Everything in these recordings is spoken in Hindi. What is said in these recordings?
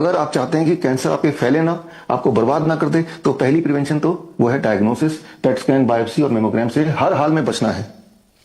अगर आप चाहते हैं कि कैंसर आपके फैले ना, आपको बर्बाद ना कर दे, तो पहली प्रिवेंशन तो वो है डायग्नोसिस, पेट स्कैन, बायोप्सी और मेमोग्राम से हर हाल में बचना है।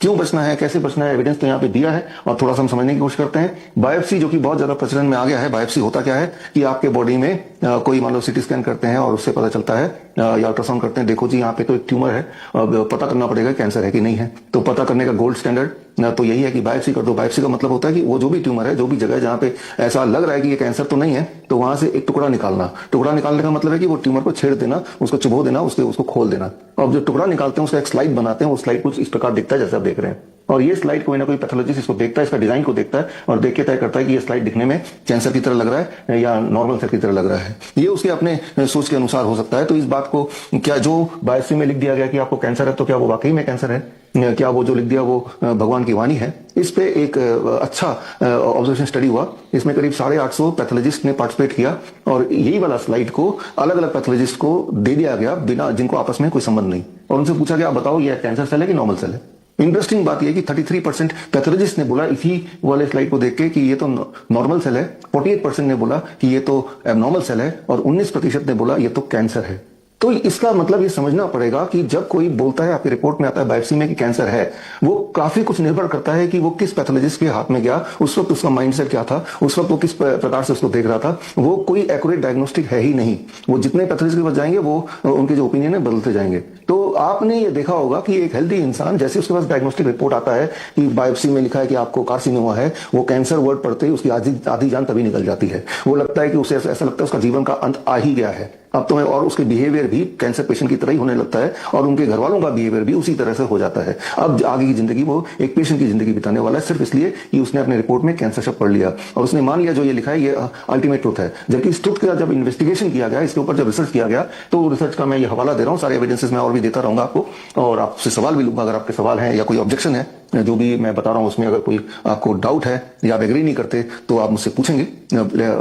क्यों बचना है, कैसे बचना है, एविडेंस तो यहाँ पे दिया है और थोड़ा सा हम समझने की कोशिश करते हैं। बायोप्सी जो कि बहुत ज्यादा प्रचलन में आ गया है, बायोप्सी होता क्या है कि आपके बॉडी में कोई मान लो सिटी स्कैन करते हैं और उससे पता चलता है, या अल्ट्रासाउंड करते हैं, देखो जी यहाँ पे तो एक ट्यूमर है, अब पता करना पड़ेगा कैंसर है कि नहीं है। तो पता करने का गोल्ड स्टैंडर्ड तो यही है कि बायोप्सी कर दो। बायोप्सी का मतलब होता है कि वो जो भी ट्यूमर है, जो भी जगह जहाँ पे ऐसा लग रहा है कि ये कैंसर तो नहीं है, तो वहां से एक टुकड़ा निकालना। टुकड़ा निकालने का मतलब है कि वो ट्यूमर को छेड़ देना, उसको चुभो देना, उसको खोल देना। और जो टुकड़ा निकालते हैं उसका एक स्लाइड बनाते हैं, वो स्लाइड कुछ इस प्रकार दिखता है जैसे आप देख रहे हैं। और ये स्लाइड कोई ना कोई पैथोलॉजिस्ट इसको देखता है, इसका डिजाइन को देखता है और देख के तय करता है कि ये स्लाइड दिखने में कैंसर की तरह लग रहा है या नॉर्मल सेल की तरह लग रहा है। ये उसके अपने सोच के अनुसार हो सकता है। तो इस बात को, क्या जो बायोप्सी में लिख दिया गया कि आपको कैंसर है, तो क्या वो वाकई में कैंसर है, क्या वो जो लिख दिया वो भगवान की वाणी है? इस पे एक अच्छा ऑब्जर्वेशन स्टडी हुआ। इसमें करीब 850 पैथोलॉजिस्ट ने पार्टिसिपेट किया और यही वाला स्लाइड को अलग अलग पैथोलॉजिस्ट को दे दिया गया, बिना जिनको आपस में कोई संबंध नहीं, और उनसे पूछा गया आप बताओ ये कैंसर सेल है कि नॉर्मल सेल है। इंटरेस्टिंग बात यह कि 33% पैथोलॉजिस्ट ने बोला इसी वाले स्लाइड को देख के कि ये तो नॉर्मल सेल है, 48% ने बोला कि ये तो एबनॉर्मल सेल है और 19% ने बोला ये तो कैंसर है। तो इसका मतलब ये समझना पड़ेगा कि जब कोई बोलता है, आपकी रिपोर्ट में आता है बायोप्सी में कि कैंसर है, वो काफी कुछ निर्भर करता है कि वो किस पैथोलॉजिस्ट के हाथ में गया, उस वक्त उसका माइंडसेट क्या था, उस वक्त वो किस प्रकार से उसको देख रहा था। वो कोई एक्यूरेट डायग्नोस्टिक है ही नहीं। वो जितने पैथोलॉजिस्ट के पास जाएंगे वो उनके जो ओपिनियन है बदलते जाएंगे। तो आपने ये देखा होगा कि एक हेल्दी इंसान, जैसे उसके पास डायग्नोस्टिक रिपोर्ट आता है कि बायोप्सी में लिखा है कि आपको कार्सिनोमा है, वो कैंसर वर्ड पढ़ते ही उसकी आधी जान तभी निकल जाती है। वो लगता है कि उसे ऐसा लगता है उसका जीवन का अंत आ ही गया है अब तो। और उसके बिहेवियर भी कैंसर पेशेंट की तरह ही होने लगता है और उनके घर वालों का बिहेवियर भी उसी तरह से हो जाता है। अब आगे की जिंदगी वो एक पेशेंट की जिंदगी बिताने वाला है, सिर्फ इसलिए कि उसने अपने रिपोर्ट में कैंसर शब्द पढ़ लिया और उसने मान लिया जो ये लिखा है ये अल्टीमेट ट्रुथ है। जबकि इस ट्रुथ का जब इन्वेस्टिगेशन किया गया, इसके ऊपर जब रिसर्च किया गया, तो रिसर्च का मैं ये हवाला दे रहा हूँ, सारे एविडेंसेस मैं और भी देता रहूंगा आपको, और आपसे सवाल भी लूंगा अगर आपके सवाल हैं या कोई ऑब्जेक्शन है जो भी मैं बता रहा हूं उसमें। अगर कोई आपको डाउट है या आप एग्री नहीं करते तो आप मुझसे पूछेंगे।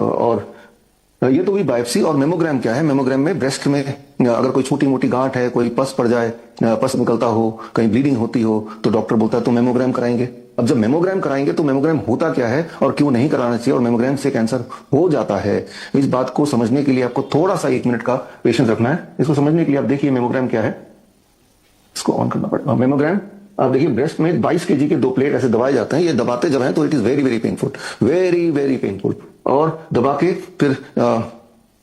और ये तो भी बायोप्सी। और मेमोग्राम क्या है? मेमोग्राम में ब्रेस्ट में अगर कोई छोटी मोटी गांठ है, कोई पस पड़ जाए, पस निकलता हो, कहीं ब्लीडिंग होती हो, तो डॉक्टर बोलता है तो मेमोग्राम कराएंगे। अब जब मेमोग्राम कराएंगे तो मेमोग्राम होता क्या है और क्यों नहीं कराना चाहिए, और मेमोग्राम से कैंसर हो जाता है, इस बात को समझने के लिए आपको थोड़ा सा 1 मिनट का पेशेंस रखना है। इसको समझने के लिए आप देखिए मेमोग्राम क्या है, इसको ऑन करना पड़ेगा। मेमोग्राम आप देखिए, ब्रेस्ट में 22 केजी के 2 प्लेट ऐसे दबाए जाते हैं। ये दबाते जब हैं तो it is very very painful, very very painful. और दबा के फिर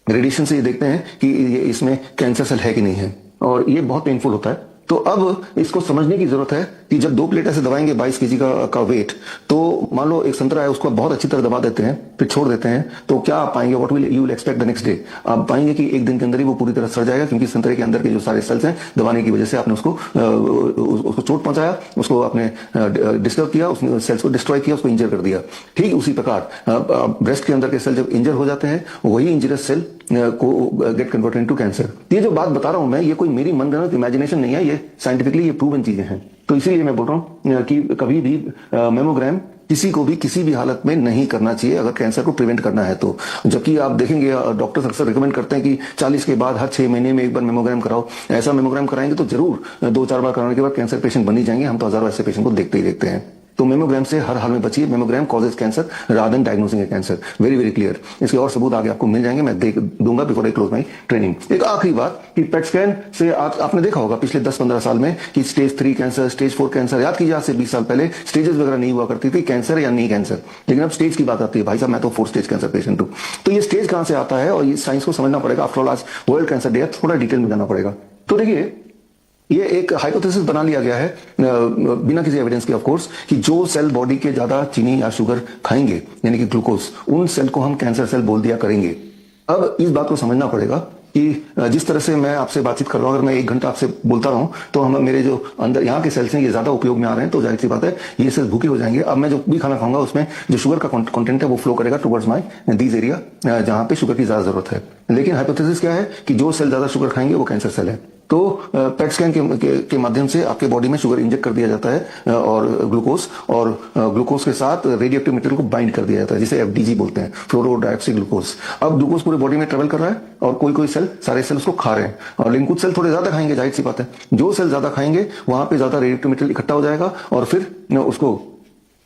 रेडिएशन से ये देखते हैं कि ये इसमें कैंसर सेल है कि नहीं है, और ये बहुत पेनफुल होता है। तो अब इसको समझने की जरूरत है कि जब 2 प्लेट ऐसे दबाएंगे 22 केजी का वेट, तो मान लो एक संतरा है, उसको बहुत अच्छी तरह दबा देते हैं, फिर छोड़ देते हैं, तो क्या आप पाएंगे? What will you will expect the next day? आप पाएंगे कि एक दिन के अंदर ही वो पूरी तरह सड़ जाएगा, क्योंकि संतरे के अंदर के जो सारे सेल्स हैं दबाने की वजह से आपने उसको चोट पहुंचाया, उसको आपने डिस्टर्ब किया, उसने सेल्स को डिस्ट्रॉय किया, उसको इंजर कर दिया। ठीक उसी प्रकार ब्रेस्ट के अंदर के सेल जब इंजर हो जाते हैं, वही इंजरियस सेल को गेट कन्वर्टेड इनटू कैंसर। ये जो बात बता रहा हूं मैं, ये कोई मेरी मनगढ़ंत इमेजिनेशन नहीं है, ये साइंटिफिकली ये प्रूवन चीजें हैं। तो इसीलिए मैं बोल रहा हूं कि कभी भी मेमोग्राम किसी को भी किसी भी हालत में नहीं करना चाहिए अगर कैंसर को प्रिवेंट करना है तो। जबकि आप देखेंगे डॉक्टर्स अक्सर रिकमेंड करते हैं कि 40 के बाद हर 6 महीने में एक बार मेमोग्राम कराओ। ऐसा मेमोग्राम कराएंगे तो जरूर 2-4 बार कराने के बाद कैंसर पेशेंट बन ही जाएंगे। हम तो हजारों ऐसे पेशेंट को देखते ही देखते हैं। तो मेमोग्राम से हर हाल में बचिए। Mammogram causes cancer rather than diagnosing a cancer. Very very clear. इसके और सबूत आगे आपको मिल जाएंगे, मैं देख दूंगा before I close my training. एक आखिरी बात कि पेट स्कैन से आपने देखा होगा पिछले 10-15 साल में कि स्टेज 3 कैंसर, स्टेज 4 कैंसर, याद कीजिए आज से 20 साल पहले स्टेजेस वगैरह नहीं हुआ करती थी कैंसर या नहीं कैंसर, लेकिन अब स्टेज की बात आती है। भाई साहब मैं तो 4 स्टेज कैंसर पेशेंट हूं। तो ये स्टेज कहां से आता है और ये साइंस को समझना पड़ेगा। आफ्टर ऑल आज वर्ल्ड कैंसर डे है, थोड़ा डिटेल में जाना पड़ेगा। तो देखिए, ये एक हाइपोथेसिस बना लिया गया है बिना किसी एविडेंस के ऑफ कोर्स, कि जो सेल बॉडी के ज्यादा चीनी या शुगर खाएंगे यानी कि ग्लूकोज, उन सेल को हम कैंसर सेल बोल दिया करेंगे। अब इस बात को समझना पड़ेगा कि जिस तरह से मैं आपसे बातचीत कर रहा हूं, अगर मैं 1 घंटा आपसे बोलता रहूं तो हम मेरे जो अंदर यहाँ के सेल्स हैं ये ज्यादा उपयोग में आ रहे हैं, तो जाहिर सी बात है ये सेल्स भूखे हो जाएंगे। अब मैं जो भी खाना खाऊंगा उसमें जो शुगर का कंटेंट है वो फ्लो करेगा टुवर्ड्स माय दीज एरिया जहां पे शुगर की ज्यादा जरूरत है। लेकिन हाइपोथेसिस क्या है कि जो सेल ज्यादा शुगर खाएंगे वो कैंसर सेल है। तो पेट स्कैन के माध्यम से आपके बॉडी में शुगर इंजेक्ट कर दिया जाता है और ग्लूकोज के साथ रेडियो एक्टिव मटेरियल को बाइंड कर दिया जाता है, जिसे एफडीजी बोलते हैं, फ्लोरो डाइऑक्सी ग्लूकोज। अब ग्लूकोज पूरे बॉडी में ट्रेवल कर रहा है और कोई सेल, सारे सेल उसको खा रहे हैं, और लेकिन कुछ सेल थोड़े ज्यादा खाएंगे, जाहिर सी बात है। जो सेल ज्यादा खाएंगे वहां पे ज्यादा रेडियो एक्टिव मटेरियल इकट्ठा हो जाएगा और फिर उसको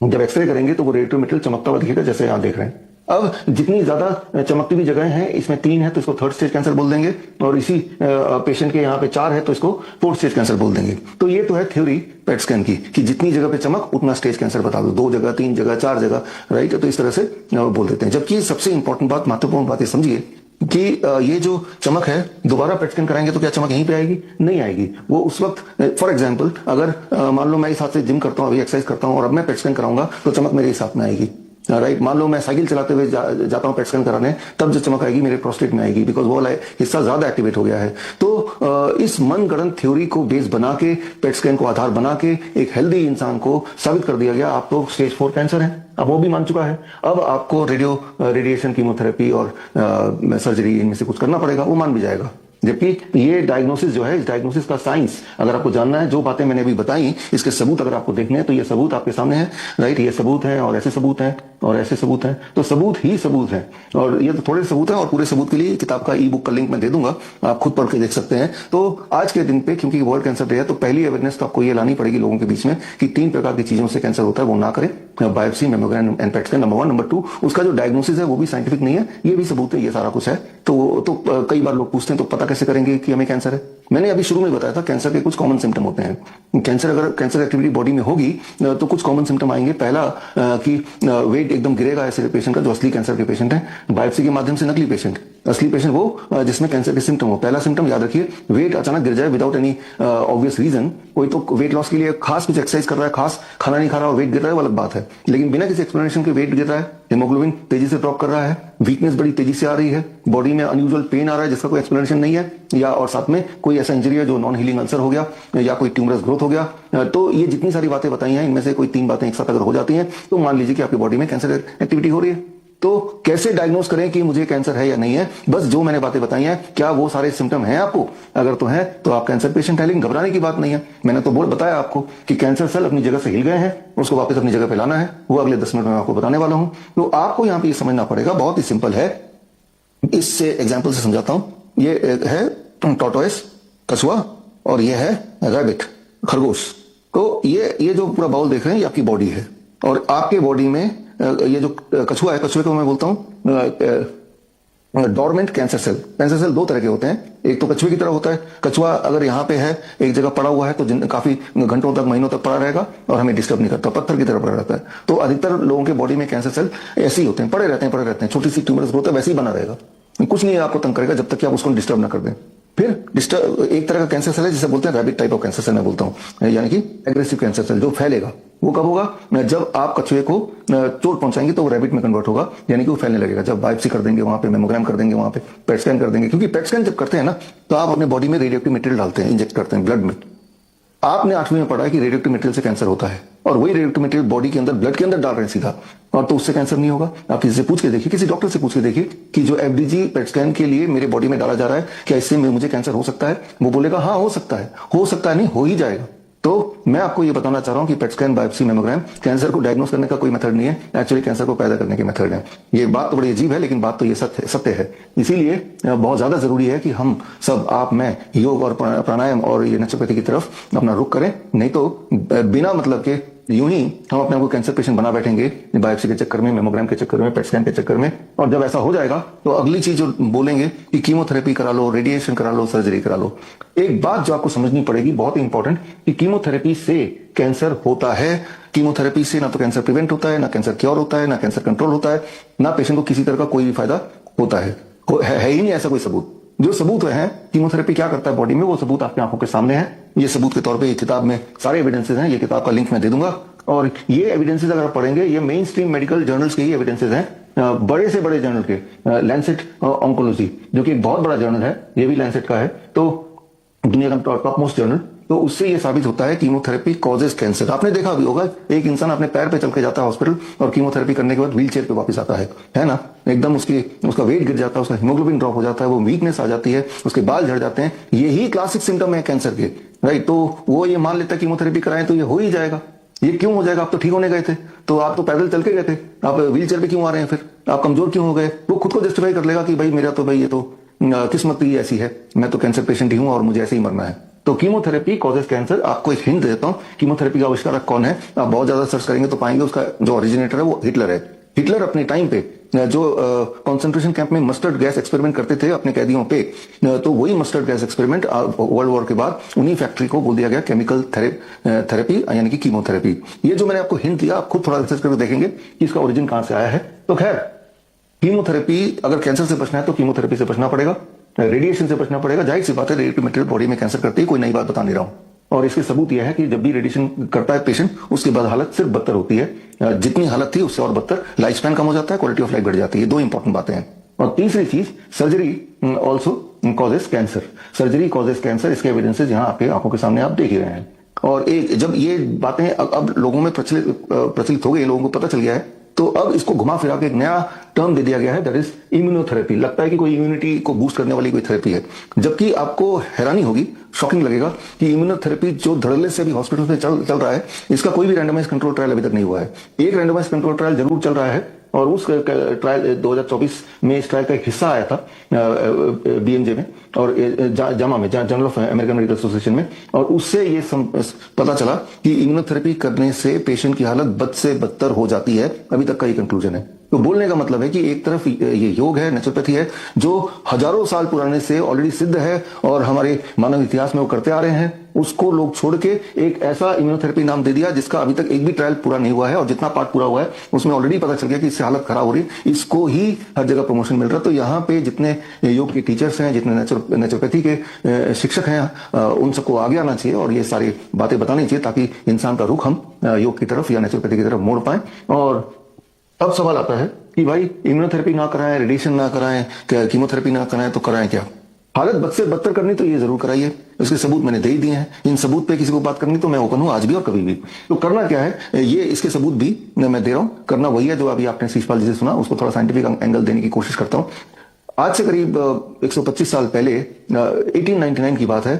जब एक्सरे करेंगे तो वो रेडियो एक्टिव मटेरियल चमकता हुआ दिखेगा, जैसे आप देख रहे हैं। अब जितनी ज्यादा चमकती हुई जगह हैं, इसमें 3 है तो इसको थर्ड स्टेज कैंसर बोल देंगे, और इसी पेशेंट के यहाँ पे 4 है तो इसको फोर्थ स्टेज कैंसर बोल देंगे। तो ये तो है थ्योरी पेट स्कैन की, कि जितनी जगह पे चमक उतना स्टेज कैंसर बता दो, 2 जगह, 3 जगह, 4 जगह, राइट। तो इस तरह से बोल देते हैं। जबकि सबसे इंपॉर्टेंट बात, महत्वपूर्ण बात ये समझिए कि ये जो चमक है, दोबारा पेट स्कैन कराएंगे तो क्या चमक यहीं पे आएगी? नहीं आएगी। वो उस वक्त, फॉर एग्जांपल, अगर मान लो मैं इस हाथ से जिम करता हूँ, अभी एक्सरसाइज करता हूँ, और अब मैं पेट स्कैन कराऊंगा तो चमक मेरे इस हाथ में आएगी, राइट। मान लो मैं साइकिल चलाते हुए जाता हूँ पेट स्कैन कराने, तब जो चमक आएगी मेरे प्रोस्टेट में आएगी, बिकॉज वो हिस्सा ज्यादा एक्टिवेट हो गया है। तो इस मनगढ़ंत थ्योरी को बेस बना के, पेट स्कैन को आधार बना के, एक हेल्दी इंसान को साबित कर दिया गया आप तो स्टेज 4 कैंसर है। अब वो भी मान चुका है। अब आपको रेडिएशन, कीमोथेरेपी और सर्जरी, इनमें से कुछ करना पड़ेगा, वो मान भी जाएगा। जबकि ये डायग्नोसिस जो है, इस डायग्नोसिस का साइंस अगर आपको जानना है, जो बातें मैंने अभी बताई, इसके सबूत अगर आपको देखने हैं तो ये सबूत आपके सामने है, राइट। ये सबूत है, और ऐसे सबूत हैं, और ऐसे सबूत हैं। तो सबूत ही सबूत हैं, और ये तो थोड़े सबूत हैं, और पूरे सबूत के लिए किताब का ई बुक का लिंक मैं दे दूंगा, आप खुद पढ़ के देख सकते हैं। तो आज के दिन पे, क्योंकि वर्ल्ड कैंसर डे है, तो पहली अवेयरनेस तो आपको ये लानी पड़ेगी लोगों के बीच में कि 3 प्रकार की चीजों से कैंसर होता है, वो ना करें। Biopsy, mammogram and PET scan, number 1। Number 2, उसका जो डायग्नोसिस है वो भी साइंटिफिक नहीं है, ये भी सबूत है, ये सारा कुछ है। तो कई बार लोग पूछते हैं तो पता कैसे करेंगे कि हमें कैंसर है? मैंने अभी शुरू में बताया था, कैंसर के कुछ कॉमन सिम्टम होते हैं। अगर कैंसर एक्टिविटी बॉडी में होगी तो कुछ कॉमन सिम्टम आएंगे। पहला कि वेट एकदम गिरेगा ऐसे पेशेंट का जो असली कैंसर के पेशेंट है। बायोप्सी के माध्यम से नकली पेशेंट, असली पेशेंट वो जिसमें कैंसर के सिम्टम हो। पहला सिम्टम याद रखिए, वेट अचानक गिर जाए विदाउट एनी ऑब्वियस रीजन। कोई तो वेट लॉस के लिए खास कुछ एक्सरसाइज कर रहा है, खास खाना नहीं खा रहा और वेट गिर रहा है, वो अलग बात है। लेकिन बिना किसी एक्सप्लेनेशन के वेट गिर रहा है, हेमोग्लोबिन तेजी से ड्रॉप कर रहा है, वीकनेस बड़ी तेजी से आ रही है, बॉडी में अनयूजुअल पेन आ रहा है जिसका कोई एक्सप्लेनेशन नहीं है, या और साथ में कोई ऐसा इंजरी है जो नॉन हीलिंग अल्सर हो गया, या कोई ट्यूमरस ग्रोथ हो गया, तो ये जितनी सारी बातें बताई हैं, इनमें से कोई 3 बातें एक साथ अगर हो जाती हैं तो मान लीजिए कि आपकी बॉडी में कैंसर एक्टिविटी हो रही है। तो कैसे डायग्नोस करें कि मुझे कैंसर है या नहीं है? बस जो मैंने बातें बताई हैं, क्या वो सारे सिम्टम हैं आपको? अगर तो है तो आप कैंसर पेशेंट है। लेकिन घबराने की बात नहीं है। मैंने तो बताया आपको कि कैंसर सेल अपनी जगह से हिल गए हैं, उसको वापस अपनी जगह पे लाना है, वो अगले 10 मिनट में आपको बताने वाला हूं। तो आपको यहां पर समझना पड़ेगा, बहुत ही सिंपल है। इससे एग्जाम्पल से समझाता हूं। ये है टॉर्टोइस, कछुआ, और ये है रैबिट, खरगोश। तो ये जो पूरा बाउल देख रहे हैं, ये आपकी बॉडी है। और आपके बॉडी में ये जो कछुआ है, कछुए को मैं बोलता हूं dormant cancer cell. Cancer cell 2 तरह के होते हैं। एक तो कछुए की तरह होता है, कछुआ अगर यहाँ पे है, एक जगह पड़ा हुआ है, तो काफी घंटों तक, महीनों तक पड़ा रहेगा और हमें डिस्टर्ब नहीं करता, पत्थर की तरह पड़ा रहता है। तो अधिकतर लोगों के बॉडी में कैंसर सेल ऐसे ही होते हैं, पड़े रहते हैं। छोटी सी ट्यूमर्स ग्रोथ है, वैसे ही बना रहेगा, कुछ नहीं आपको तंग करेगा जब तक कि आप उसको डिस्टर्ब ना कर दें। फिर एक तरह का कैंसर सेल है जिसे बोलते हैं rabbit type of cancer cell मैं बोलता हूं, यानी कि एग्रेसिव कैंसर सेल, जो फैलेगा। वो कब होगा? जब आप कछुए को चोट पहुंचाएंगे तो वो रैबिट में कन्वर्ट होगा, यानी कि वो फैलने लगेगा। जब बायोप्सी कर देंगे वहां पे, मेमोग्राम कर देंगे वहां पे, पेट स्कैन कर देंगे, क्योंकि पेट स्कैन जब करते हैं ना तो आप अपने बॉडी में रेडियोएक्टिव मटेरियल डालते हैं, इंजेक्ट करते हैं ब्लड में। आपने 8वीं में पढ़ा है कि रेडियोएक्टिव मटेरियल से कैंसर होता है, और वही रेडियोएक्टिव मटेरियल बॉडी के अंदर, ब्लड के अंदर डाल रहे हैं सीधा, और तो उससे कैंसर नहीं होगा। आप किसी से पूछ के देखिए, किसी डॉक्टर से पूछ के देखिए कि जो एफडीजी पेट स्कैन के लिए मेरे बॉडी में डाला जा रहा है, क्या इससे मुझे कैंसर हो सकता है? वो बोलेगा हाँ हो सकता है, नहीं हो ही जाएगा। तो मैं आपको ये बताना चाह रहा हूं कि PET scan, biopsy, mammogram cancer को डायग्नोस करने का कोई मेथड नहीं है, एक्चुअली कैंसर को पैदा करने के मेथड है। ये बात तो बड़ी अजीब है, लेकिन बात तो ये सत्य है। इसीलिए बहुत ज्यादा जरूरी है कि हम सब, आप, मैं, योग और प्राणायाम और ये नेचुरोपैथी की तरफ अपना रुख करें। नहीं तो बिना मतलब के यूं ही हम अपने को कैंसर पेशेंट बना बैठेंगे, बायोप्सी के चक्कर में, मेमोग्राम के चक्कर में, पेट स्कैन के चक्कर में। और जब ऐसा हो जाएगा तो अगली चीज जो बोलेंगे कि कीमोथेरेपी करा लो, रेडिएशन करा लो, सर्जरी करा लो। एक बात जो आपको समझनी पड़ेगी, बहुत इंपॉर्टेंट, कि कीमोथेरेपी से कैंसर होता है। कीमोथेरेपी से ना तो कैंसर प्रिवेंट होता है, ना कैंसर क्योर होता है, ना कैंसर कंट्रोल होता है, ना पेशेंट को किसी तरह का कोई भी फायदा होता है ही नहीं ऐसा कोई सबूत। जो सबूत है कीमोथेरेपी क्या करता है बॉडी में, वो सबूत आपकी आंखों के सामने है। ये सबूत के तौर पे ये किताब में सारे एविडेंसेस हैं, ये किताब का लिंक मैं दे दूंगा। और ये एविडेंसेस अगर आप पढ़ेंगे, ये मेन स्ट्रीम मेडिकल जर्नल्स के ही एविडेंसेस हैं, बड़े से बड़े जर्नल के। लैंसेट ऑन्कोलॉजी जो कि एक बहुत बड़ा जर्नल है, ये भी लैंसेट का है, तो दुनिया का टॉप मोस्ट जर्नल। तो उससे ये साबित होता है कीमोथेरेपी कॉजेज कैंसर। आपने देखा भी होगा, एक इंसान अपने पैर पे चल के जाता है हॉस्पिटल और कीमोथेरेपी करने के बाद व्हील चेयर पे वापस आता है ना, एकदम उसका वेट गिर जाता है, उसका हीमोग्लोबिन ड्रॉप हो जाता है, वो वीकनेस आ जाती है, उसके बाल झड़ जाते हैं। यही क्लासिक सिम्टम है कैंसर के, राइट। तो वो ये मान लेता है कीमोथेरेपी कराएं तो ये हो ही जाएगा। ये क्यों हो जाएगा? आप तो ठीक होने गए थे, तो आप तो पैदल चल के गए थे, आप व्हील चेयर पे क्यों आ रहे हैं? फिर आप कमजोर क्यों हो गए? वो खुद को जस्टिफाई कर लेगा कि भाई मेरा तो भाई ये तो किस्मत ही ऐसी है, मैं तो कैंसर पेशेंट ही हूं और मुझे ऐसे ही मरना है। तो कीमोथेरेपी कॉजेज कैंसर। आपको एक हिंट देता हूं, कीमोथेरेपी का आविष्कारक कौन है? आप बहुत ज्यादा सर्च करेंगे तो पाएंगे उसका जो ओरिजिनेटर है वो हिटलर है। हिटलर अपने टाइम पे जो कंसंट्रेशन कैंप में मस्टर्ड गैस एक्सपेरिमेंट करते थे अपने कैदियों पे, तो वही mustard gas experiment world war के बाद उन्हीं फैक्ट्री को बोल दिया गया केमिकल थेरेपी यानी कि कीमोथेरेपी। ये जो मैंने आपको हिंट दिया, आप खुद थोड़ा रिसर्च करके देखेंगे कि इसका ओरिजिन कहां से आया है। तो खैर, कीमोथेरेपी, अगर कैंसर से बचना है तो कीमोथेरेपी से बचना पड़ेगा, रेडिएशन से बचना पड़ेगा। जाहिर सी बात है, रेडिएटिव मटेरियल बॉडी में कैंसर करते ही, कोई नई बात बता नहीं रहा हूं। और इसके सबूत यह है कि जब भी रेडिएशन करता है पेशेंट, उसके बाद हालत सिर्फ बदतर होती है। जितनी हालत थी उससे और बदतर, लाइफ स्पैन कम हो जाता है, क्वालिटी ऑफ लाइफ बढ़ जाती है। दो इंपॉर्टेंट बातें हैं। और तीसरी चीज, surgery also causes cancer. Surgery causes cancer, इसके एविडेंसेस यहाँ आपके आंखों के सामने आप देख ही रहे हैं। और एक जब ये बातें अब लोगों में प्रचलित हो गई, लोगों को पता चल गया है, तो अब इसको घुमा फिरा के एक नया टर्म दे दिया गया है, दैट इज इम्यूनोथेरेपी। लगता है कि कोई इम्यूनिटी को बूस्ट करने वाली कोई थेरेपी है, जबकि आपको हैरानी होगी, शॉकिंग लगेगा कि इम्यूनोथेरेपी जो धड़ल्ले से अभी हॉस्पिटल में चल रहा है, इसका कोई भी रैंडमाइज कंट्रोल ट्रायल अभी तक नहीं हुआ है। एक रैंडमाइज कंट्रोल ट्रायल जरूर चल रहा है, और उस ट्रायल 2024 में इस ट्रायल का एक हिस्सा आया था बीएमजे में और जामा में, journal of American medical association में, और उससे ये पता चला कि इम्यूनोथेरेपी करने से पेशेंट की हालत बद से बदतर हो जाती है। अभी तक का ये कंक्लूजन है। तो बोलने का मतलब है कि एक तरफ ये योग है, नेचुरोपैथी है, जो हजारों साल पुराने से ऑलरेडी सिद्ध है और हमारे मानव इतिहास में वो करते आ रहे हैं, उसको लोग छोड़ के एक ऐसा इम्यूनोथेरेपी नाम दे दिया जिसका अभी तक एक भी ट्रायल पूरा नहीं हुआ है, और जितना पार्ट पूरा हुआ है उसमें ऑलरेडी पता चल गया कि इससे हालत खराब हो रही है। इसको ही हर जगह प्रमोशन मिल रहा है। तो यहाँ पे जितने योग के टीचर्स हैं, जितने नेचुरोपैथी के शिक्षक हैं, उन सबको आगे आना चाहिए और ये सारी बातें बतानी चाहिए, ताकि इंसान का रुख हम योग की तरफ या नेचुरोपैथी की तरफ मोड़ पाए। और अब सवाल आता है कि भाई इम्यूनोथेरेपी ना कराएं, रेडिएशन ना कराएं, कीमोथेरेपी ना कराएं, तो कराएं क्या? हालत बद से बदतर करनी तो ये जरूर कराइए। इसके सबूत मैंने दे ही दिए हैं। इन सबूत पे किसी को बात करनी तो मैं ओपन हूं, आज भी और कभी भी। तो करना क्या है, ये इसके सबूत भी मैं दे रहा हूं। करना वही है जो अभी आपने शिषपाल जी से सुना, उसको थोड़ा साइंटिफिक एंगल देने की कोशिश करता हूं। आज से करीब 125 साल पहले 1899 की बात है।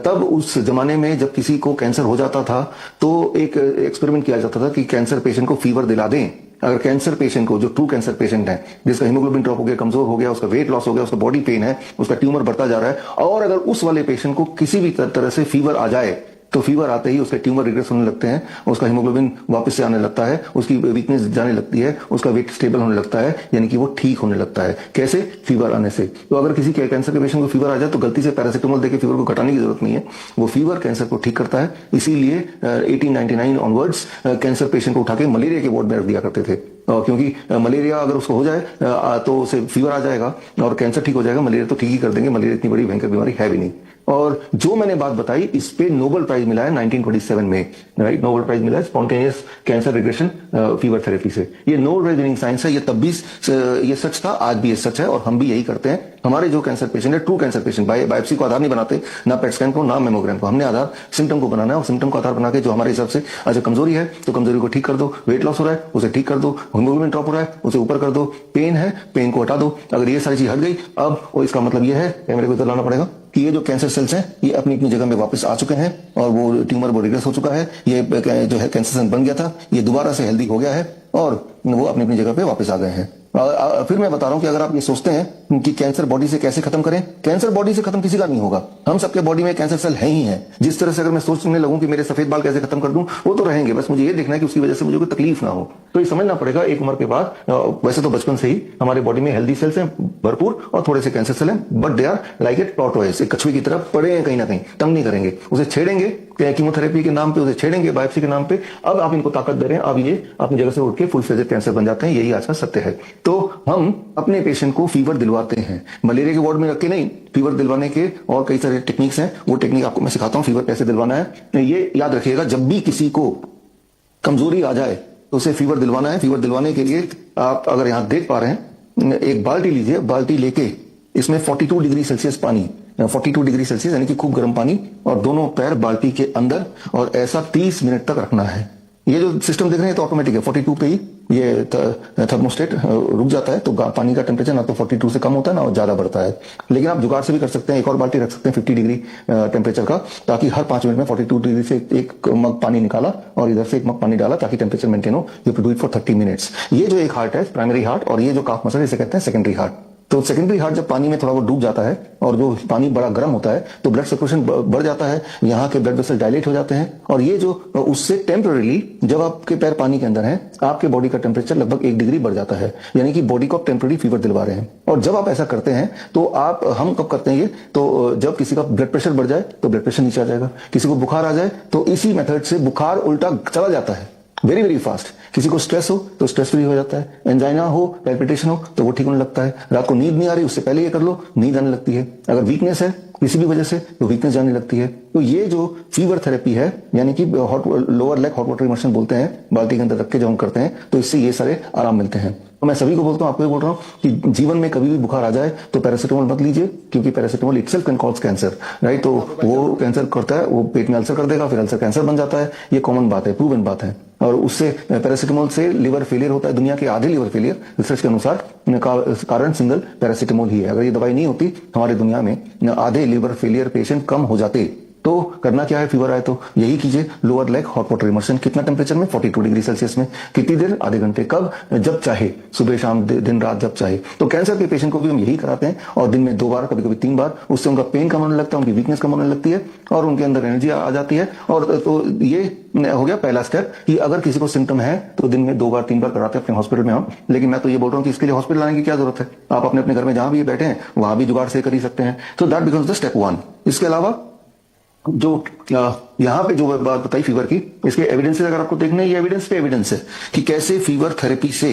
तब उस जमाने में जब किसी को कैंसर हो जाता था तो एक एक्सपेरिमेंट किया जाता था कि कैंसर पेशेंट को फीवर दिला दें। अगर कैंसर पेशेंट को, जो ट्रू कैंसर पेशेंट है, जिसका हीमोग्लोबिन ड्रॉप हो गया, कमजोर हो गया, उसका वेट लॉस हो गया, उसका बॉडी पेन है, उसका ट्यूमर बढ़ता जा रहा है, और अगर उस वाले पेशेंट को किसी भी तरह से फीवर आ जाए, तो फीवर आते ही उसके ट्यूमर रिग्रेस होने लगते हैं, उसका हीमोग्लोबिन वापस से आने लगता है, उसकी वीकनेस जाने लगती है, उसका वेट स्टेबल होने लगता है, यानी कि वो ठीक होने लगता है। कैसे? फीवर आने से। तो अगर किसी कैंसर के पेशेंट को फीवर आ जाए तो गलती से पैरासिटामोल देकर फीवर को घटाने की जरूरत नहीं है, वो फीवर कैंसर को ठीक करता है। इसीलिए 1899 ऑनवर्ड्स कैंसर पेशेंट को उठा के मलेरिया के वार्ड में रख दिया करते थे, क्योंकि मलेरिया अगर उसको हो जाए तो उसे फीवर आ जाएगा और कैंसर ठीक हो जाएगा। मलेरिया तो ठीक ही कर देंगे, मलेरिया इतनी बड़ी भयंकर बीमारी है भी नहीं। और जो मैंने बात बताई, इस पे नोबेल प्राइज मिला है 1927 में, राइट? नोबेल प्राइज मिला है spontaneous cancer regression fever therapy से। ये नोबेल प्राइज विनिंग साइंस है। ये तब भी ये सच था, आज भी ये सच है, और हम भी यही करते हैं। हमारे जो कैंसर पेशेंट है, ट्रू कैंसर पेशेंट, बायोप्सी को आधार नहीं बनाते, ना पेट स्कैन को, ना मेमोग्राम को। हमने आधार सिम्टम को बनाना है, और सिम्टम को आधार बना के जो हमारे हिसाब से अच्छा कमजोरी है तो कमजोरी को ठीक कर दो, वेट लॉस हो रहा है उसे ठीक कर दो, हीमोग्लोबिन ड्रॉप हो रहा है उसे ऊपर कर दो, पेन है पेन को हटा दो। अगर ये सारी चीज हट गई, अब इसका मतलब ये है, मेरे को इधर लाना पड़ेगा, कि ये जो कैंसर सेल्स हैं ये अपनी अपनी जगह में वापस आ चुके हैं, और वो ट्यूमर वो रिग्रेस हो चुका है। ये जो है कैंसर सेल बन गया था, ये दोबारा से हेल्दी हो गया है, और वो अपनी अपनी जगह पे वापस आ गए हैं। फिर मैं बता रहा हूं कि अगर आप ये सोचते हैं कि कैंसर बॉडी से कैसे खत्म करें, कैंसर बॉडी से खत्म किसी का नहीं होगा। हम सबके बॉडी में कैंसर सेल है ही है। जिस तरह से अगर मैं सोचने लगूं कि मेरे सफेद बाल कैसे खत्म कर दूं, वो तो रहेंगे, बस मुझे ये देखना है कि उसकी वजह से मुझे कोई तकलीफ ना हो। तो ये समझना पड़ेगा एक उम्र के बाद। वैसे तो बचपन से ही हमारे बॉडी में हेल्दी सेल्स हैं भरपूर, और थोड़े से कैंसर सेल हैं, but they are like a tortoise, एक कछुए की तरह पड़े हैं, कहीं ना कहीं तंग नहीं करेंगे, उसे छेड़ेंगे कीमोथेरेपी के नाम पे, उसे छेड़ेंगे बायोप्सी के नाम पे। अब आप इनको ताकत दे रहे हैं, अब ये अपनी जगह से उठ के फुल फ्लेजेड कैंसर बन जाते हैं। यही आज का सत्य है। तो हम अपने पेशेंट को फीवर दिलवाते हैं, मलेरिया के वार्ड में रख के नहीं, फीवर दिलवाने के और कई सारे टेक्निक्स हैं। वो टेक्निक आपको मैं सिखाता हूं, फीवर कैसे दिलवाना है। ये याद रखिएगा, जब भी किसी को कमजोरी आ जाए तो उसे फीवर दिलवाना है। फीवर दिलवाने के लिए आप अगर यहां देख पा रहे हैं, एक बाल्टी लीजिए, बाल्टी लेके इसमें 42 डिग्री सेल्सियस पानी, 42 डिग्री सेल्सियस यानी कि खूब गर्म पानी, और दोनों पैर बाल्टी के अंदर, और ऐसा 30 मिनट तक रखना है। ये जो सिस्टम देख रहे हैं तो ऑटोमेटिक है, 42 पे ही ये थर्मोस्टेट रुक जाता है। तो पानी का टेम्परेचर ना तो 42 से कम होता है ना ज्यादा बढ़ता है। लेकिन आप जुगाड़ से भी कर सकते हैं, एक और बाल्टी रख सकते हैं 50 डिग्री टेम्परेचर का, ताकि हर 5 मिनट में 42 डिग्री से एक मग पानी निकाला और इधर से एक मग पानी डाला, ताकि टेम्परेचर मेंटेन हो। You do it for 30 minutes. ये जो एक हार्ट है प्राइमरी हार्ट, और ये जो काफ मसल इसे कहते हैं सेकेंडरी हार्ट। तो सेकेंडरी हार्ट जब पानी में थोड़ा वो डूब जाता है और जो पानी बड़ा गर्म होता है तो ब्लड सर्कुलेशन बढ़ जाता है, यहाँ के ब्लड वेसल डायलेट हो जाते हैं और ये जो उससे टेम्पररीली जब आपके पैर पानी के अंदर हैं आपके बॉडी का टेम्परेचर लगभग 1 डिग्री बढ़ जाता है, यानी कि बॉडी को आप टेम्पररी फीवर दिलवा रहे हैं। और जब आप ऐसा करते हैं तो हम कब करते हैं ये, तो जब किसी का ब्लड प्रेशर बढ़ जाए तो ब्लड प्रेशर नीचे आ जाएगा, किसी को बुखार आ जाए तो इसी मेथड से बुखार उल्टा चला जाता है वेरी वेरी फास्ट। किसी को स्ट्रेस हो तो स्ट्रेस फ्री हो जाता है, एंजाइना हो, पैल्पिटेशन हो तो वो ठीक होने लगता है। रात को नींद नहीं आ रही उससे पहले ये कर लो, नींद आने लगती है। अगर वीकनेस है किसी भी वजह से तो वीकनेस जाने लगती है। तो ये जो फीवर थेरेपी है यानी कि lower leg hot water immersion बोलते हैं, बाल्टी के अंदर रख के जब हम करते हैं तो इससे ये सारे आराम मिलते हैं। तो मैं सभी को बोलता हूँ, आपको भी बोल रहा हूँ कि जीवन में कभी भी बुखार आ जाए तो पैरासिटामोल मत लीजिए, क्योंकि paracetamol itself can cause cancer, right. तो वो कैंसर करता है, वो पेट में अल्सर कर देगा, फिर अल्सर कैंसर बन जाता है। ये कॉमन बात है, प्रूवन बात है। और उससे पैरासिटामोल से लिवर फेलियर होता है। दुनिया के आधे लिवर फेलियर रिसर्च के अनुसार कारण सिंगल पैरासिटामोल ही है। अगर ये दवाई नहीं होती हमारे दुनिया में आधे लिवर फेलियर पेशेंट कम हो जाते। तो करना क्या है, फीवर आए तो यही कीजिए, lower leg hot water immersion. कितना टेम्परेचर में, 42 डिग्री सेल्सियस में। कितनी देर, आधे घंटे। कब, जब चाहे, सुबह शाम दिन रात जब चाहे। तो कैंसर के पेशेंट को भी हम यही कराते हैं और दिन में 2 बार, कभी कभी 3 बार। उससे उनका पेन कम होने लगता है, उनकी वीकनेस कम होने लगती है और उनके अंदर एनर्जी आ जाती है। और तो ये हो गया पहला स्टेप कि अगर किसी को सिम्टम है तो दिन में 2 बार 3 बार कराते हैं अपने हॉस्पिटल में हम। लेकिन मैं तो ये बोल रहा हूँ कि इसके लिए हॉस्पिटल आने की क्या जरूरत है, आप अपने अपने घर में जहां भी बैठे हैं वहां भी जुगाड़ से कर ही सकते हैं। तो दैट बिकम्स द स्टेप 1। इसके अलावा जो यहाँ पे जो बात बताई फीवर की, इसके एविडेंसेस अगर आपको देखना है, ये एविडेंस पे एविडेंस है कि कैसे फीवर थेरेपी से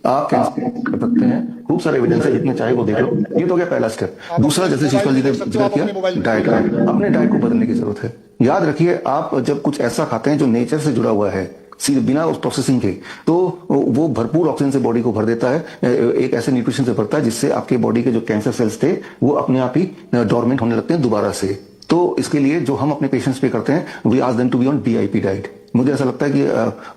आप कैंसर कर सकते हैं। खूब सारे एविडेंस है, जितने चाहे वो देख लो। ये तो हो गया पहला स्टेप। दूसरा, जैसे शिशपाल जी ने जिक्र किया, डाइट का, अपने डाइट को बदलने की जरूरत है। याद रखिए, आप जब कुछ ऐसा खाते हैं जो नेचर से जुड़ा हुआ है, बिना उस प्रोसेसिंग के, तो वो भरपूर ऑक्सीजन से बॉडी को भर देता है, एक ऐसे न्यूट्रिशन से भरता है जिससे आपके बॉडी के जो कैंसर सेल्स थे वो अपने आप ही डोरमेंट होने लगते हैं दोबारा से। तो इसके लिए जो हम अपने पेशेंट्स पे करते हैं, we ask them to be on DIP diet. मुझे ऐसा लगता है कि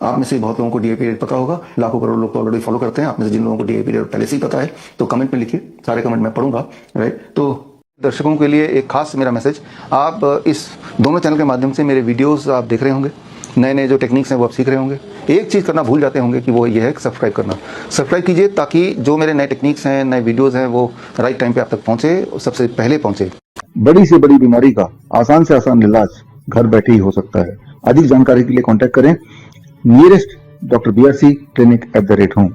आप में से बहुत लोगों को DIP डाइट पता होगा, लाखों करोड़ लोग तो ऑलरेडी फॉलो करते हैं। आप में से जिन लोगों को DIP डाइट पहले से ही पता है तो कमेंट में लिखिए, सारे कमेंट मैं पढ़ूंगा, राइट। तो दर्शकों के लिए एक खास मेरा मैसेज, आप इस दोनों चैनल के माध्यम से मेरे वीडियोस आप देख रहे होंगे, नए नए जो टेक्निक्स हैं वो आप सीख रहे होंगे। एक चीज़ करना भूल जाते होंगे कि वो ये है सब्सक्राइब करना। सब्सक्राइब कीजिए ताकि जो मेरे नए टेक्निक्स हैं, नए वीडियोस हैं, वो राइट टाइम पे आप तक पहुंचे, सबसे पहले पहुंचे। बड़ी से बड़ी बीमारी का आसान से आसान इलाज घर बैठे ही हो सकता है। अधिक जानकारी के लिए कांटेक्ट करें nearest doctor BRC clinic @ home.